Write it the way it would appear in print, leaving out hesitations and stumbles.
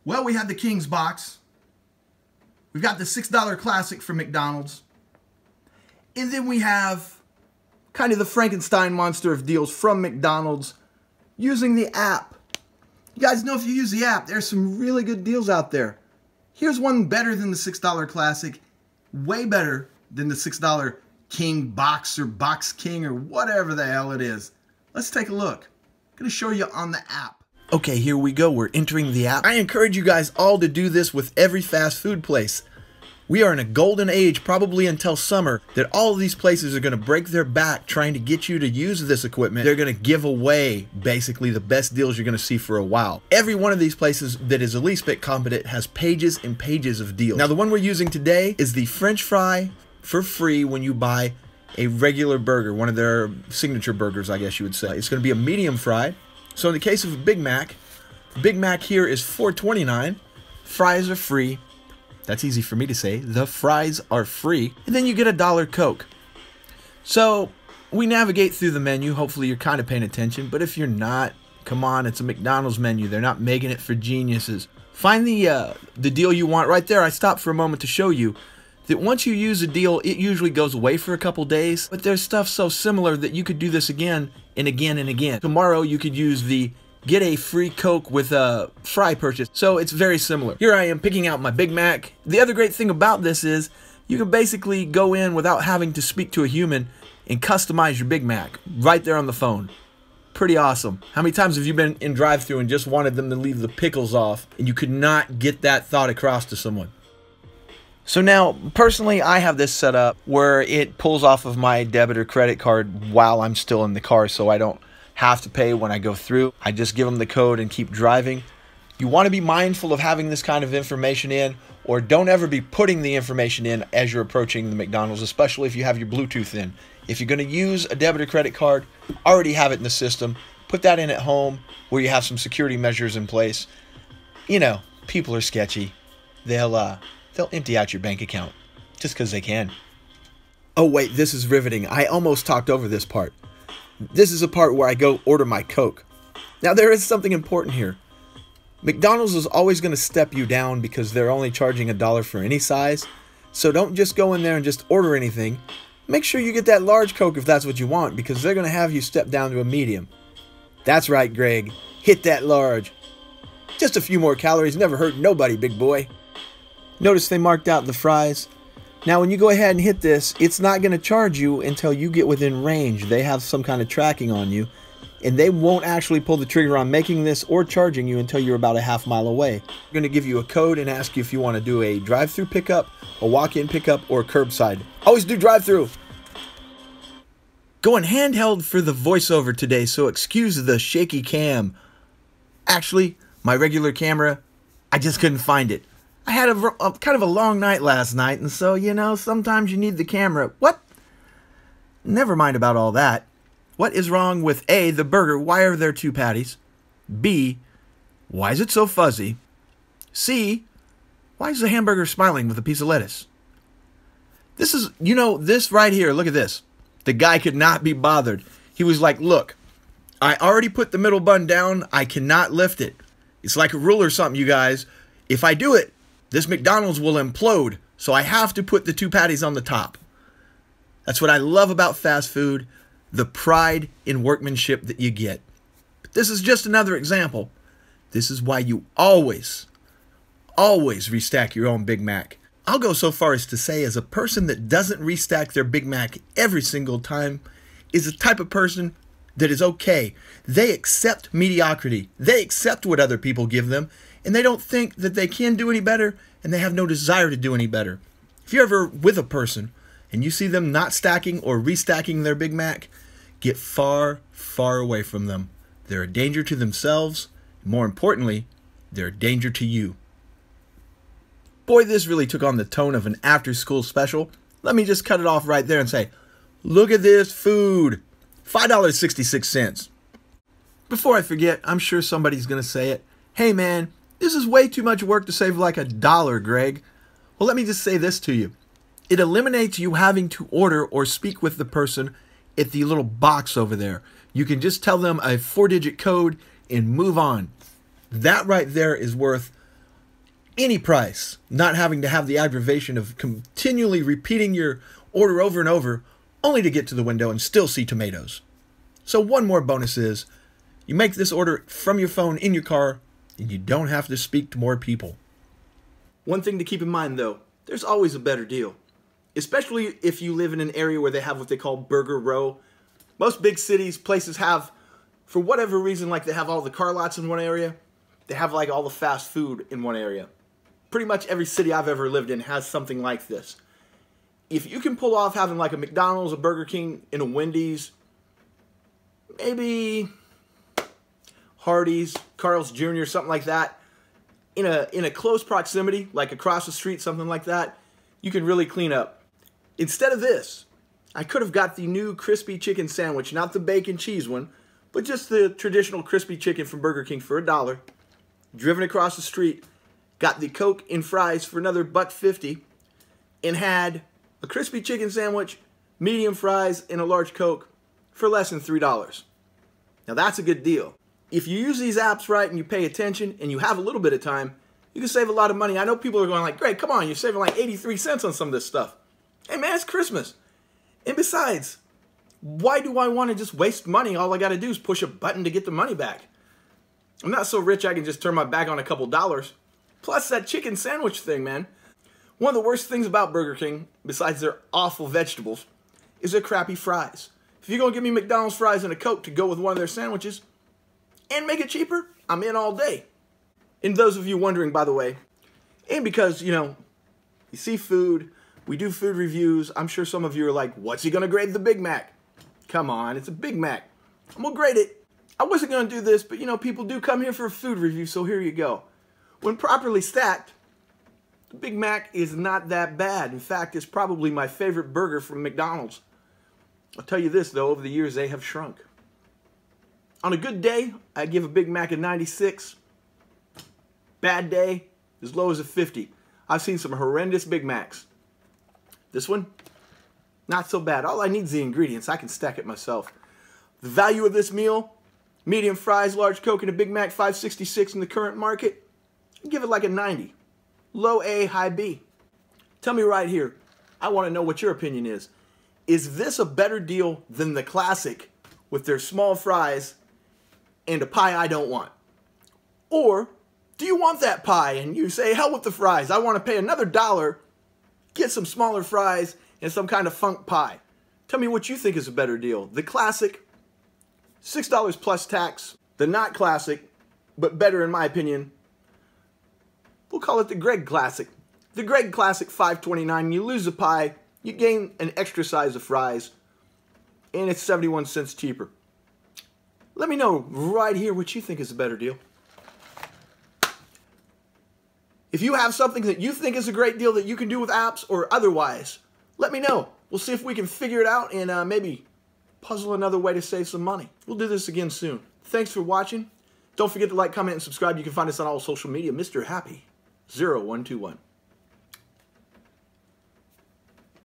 Well, we have the King's box. We've got the $6 classic from McDonald's. And then we have kind of the Frankenstein monster of deals from McDonald's using the app. You guys know if you use the app, there's some really good deals out there. Here's one better than the $6 classic. Way better than the $6 King box or Box King or whatever the hell it is. Let's take a look. I'm going to show you on the app. Okay, here we go. We're entering the app. I encourage you guys all to do this with every fast food place. We are in a golden age, probably until summer, that all of these places are going to break their back trying to get you to use this equipment. They're going to give away basically the best deals you're going to see for a while. Every one of these places that is a least bit competent has pages and pages of deals. Now, the one we're using today is the French fry for free when you buy a regular burger, one of their signature burgers, I guess you would say. It's going to be a medium fry. So in the case of a Big Mac, the Big Mac here is $4.29. Fries are free. That's easy for me to say. The fries are free. And then you get a $1 Coke. So we navigate through the menu. Hopefully you're kind of paying attention. But if you're not, come on, it's a McDonald's menu. They're not making it for geniuses. Find the deal you want right there. I stopped for a moment to show you that once you use a deal, it usually goes away for a couple days. But there's stuff so similar that you could do this again and again and again. Tomorrow you could use the get a free Coke with a fry purchase. So it's very similar. Here I am picking out my Big Mac. The other great thing about this is you can basically go in without having to speak to a human and customize your Big Mac right there on the phone. Pretty awesome. How many times have you been in drive-thru and just wanted them to leave the pickles off and you could not get that thought across to someone? So now, personally, I have this set up where it pulls off of my debit or credit card while I'm still in the car, so I don't have to pay when I go through. I just give them the code and keep driving. You want to be mindful of having this kind of information in, or don't ever be putting the information in as you're approaching the McDonald's, especially if you have your Bluetooth in. If you're going to use a debit or credit card, already have it in the system. Put that in at home where you have some security measures in place. You know, people are sketchy. They'll empty out your bank account just because they can. Oh wait, this is riveting. I almost talked over this part. This is a part where I go order my Coke. Now there is something important here. McDonald's is always going to step you down because they're only charging $1 for any size. So don't just go in there and just order anything. Make sure you get that large Coke if that's what you want, because they're going to have you step down to a medium. That's right, Greg. Hit that large. Just a few more calories never hurt nobody, big boy. Notice they marked out the fries. Now when you go ahead and hit this, it's not going to charge you until you get within range. They have some kind of tracking on you, and they won't actually pull the trigger on making this or charging you until you're about a half mile away. They're going to give you a code and ask you if you want to do a drive-through pickup, a walk-in pickup, or curbside. Always do drive-through. Going handheld for the voiceover today, so excuse the shaky cam. Actually, my regular camera, I just couldn't find it. I had a kind of a long night last night, and so, you know, sometimes you need the camera. What? Never mind about all that. What is wrong with A, the burger? Why are there 2 patties? B, why is it so fuzzy? C, why is the hamburger smiling with a piece of lettuce? This is, you know, this right here, look at this. The guy could not be bothered. He was like, look, I already put the middle bun down. I cannot lift it. It's like a rule or something, you guys. If I do it, this McDonald's will implode, so I have to put the 2 patties on the top. That's what I love about fast food, the pride in workmanship that you get. But this is just another example. This is why you always restack your own Big Mac. I'll go so far as to say, as a person that doesn't restack their Big Mac every single time is a type of person that is okay. They accept mediocrity. They accept what other people give them, and they don't think that they can do any better, and they have no desire to do any better. If you're ever with a person and you see them not stacking or restacking their Big Mac, get far, far away from them. They're a danger to themselves. More importantly, they're a danger to you. Boy, this really took on the tone of an after-school special. Let me just cut it off right there and say, look at this food. $5.66. Before I forget, I'm sure somebody's going to say it. Hey man, this is way too much work to save like $1, Greg. Well, let me just say this to you. It eliminates you having to order or speak with the person at the little box over there. You can just tell them a 4-digit code and move on. That right there is worth any price, not having to have the aggravation of continually repeating your order over and over, only to get to the window and still see tomatoes. So one more bonus is, you make this order from your phone in your car, and you don't have to speak to more people. One thing to keep in mind though, there's always a better deal. Especially if you live in an area where they have what they call Burger Row. Most big cities, places have, for whatever reason, like they have all the car lots in one area, they have like all the fast food in one area. Pretty much every city I've ever lived in has something like this. If you can pull off having like a McDonald's, a Burger King, and a Wendy's, maybe Hardee's, Carl's Jr., something like that, in a close proximity, like across the street, something like that, you can really clean up. Instead of this, I could have got the new crispy chicken sandwich, not the bacon cheese one, but just the traditional crispy chicken from Burger King for $1, driven across the street, got the Coke and fries for another $1.50, and had a crispy chicken sandwich, medium fries, and a large Coke for less than $3. Now that's a good deal. If you use these apps right and you pay attention and you have a little bit of time, you can save a lot of money. I know people are going like, great, come on, you're saving like 83 cents on some of this stuff. Hey man, it's Christmas. And besides, why do I want to just waste money? All I got to do is push a button to get the money back. I'm not so rich I can just turn my back on a couple dollars. Plus that chicken sandwich thing, man. One of the worst things about Burger King, besides their awful vegetables, is their crappy fries. If you're going to give me McDonald's fries and a Coke to go with one of their sandwiches, and make it cheaper, I'm in all day. And those of you wondering, by the way, and because, you know, you see food, we do food reviews, I'm sure some of you are like, what's he going to grade the Big Mac? Come on, it's a Big Mac. I'm going to grade it. I wasn't going to do this, but you know, people do come here for a food review, so here you go. When properly stacked, the Big Mac is not that bad. In fact, it's probably my favorite burger from McDonald's. I'll tell you this, though, over the years, they have shrunk. On a good day, I give a Big Mac a 96. Bad day, as low as a 50. I've seen some horrendous Big Macs. This one, not so bad. All I need is the ingredients. I can stack it myself. The value of this meal, medium fries, large Coke, and a Big Mac, $5.66 in the current market, I'd give it like a 90. Low A, high B. Tell me right here. I want to know what your opinion is. Is this a better deal than the classic with their small fries and a pie I don't want? Or do you want that pie and you say, hell with the fries, I want to pay another $1, get some smaller fries and some kind of funk pie? Tell me what you think is a better deal. The classic, $6 plus tax. The not classic, but better in my opinion, we'll call it the Greg Classic. The Greg Classic, $5.29. You lose a pie, you gain an extra size of fries, and it's 71 cents cheaper. Let me know right here what you think is a better deal. If you have something that you think is a great deal that you can do with apps or otherwise, let me know. We'll see if we can figure it out and maybe puzzle another way to save some money. We'll do this again soon. Thanks for watching. Don't forget to like, comment, and subscribe. You can find us on all social media. Mr. Happy 0121.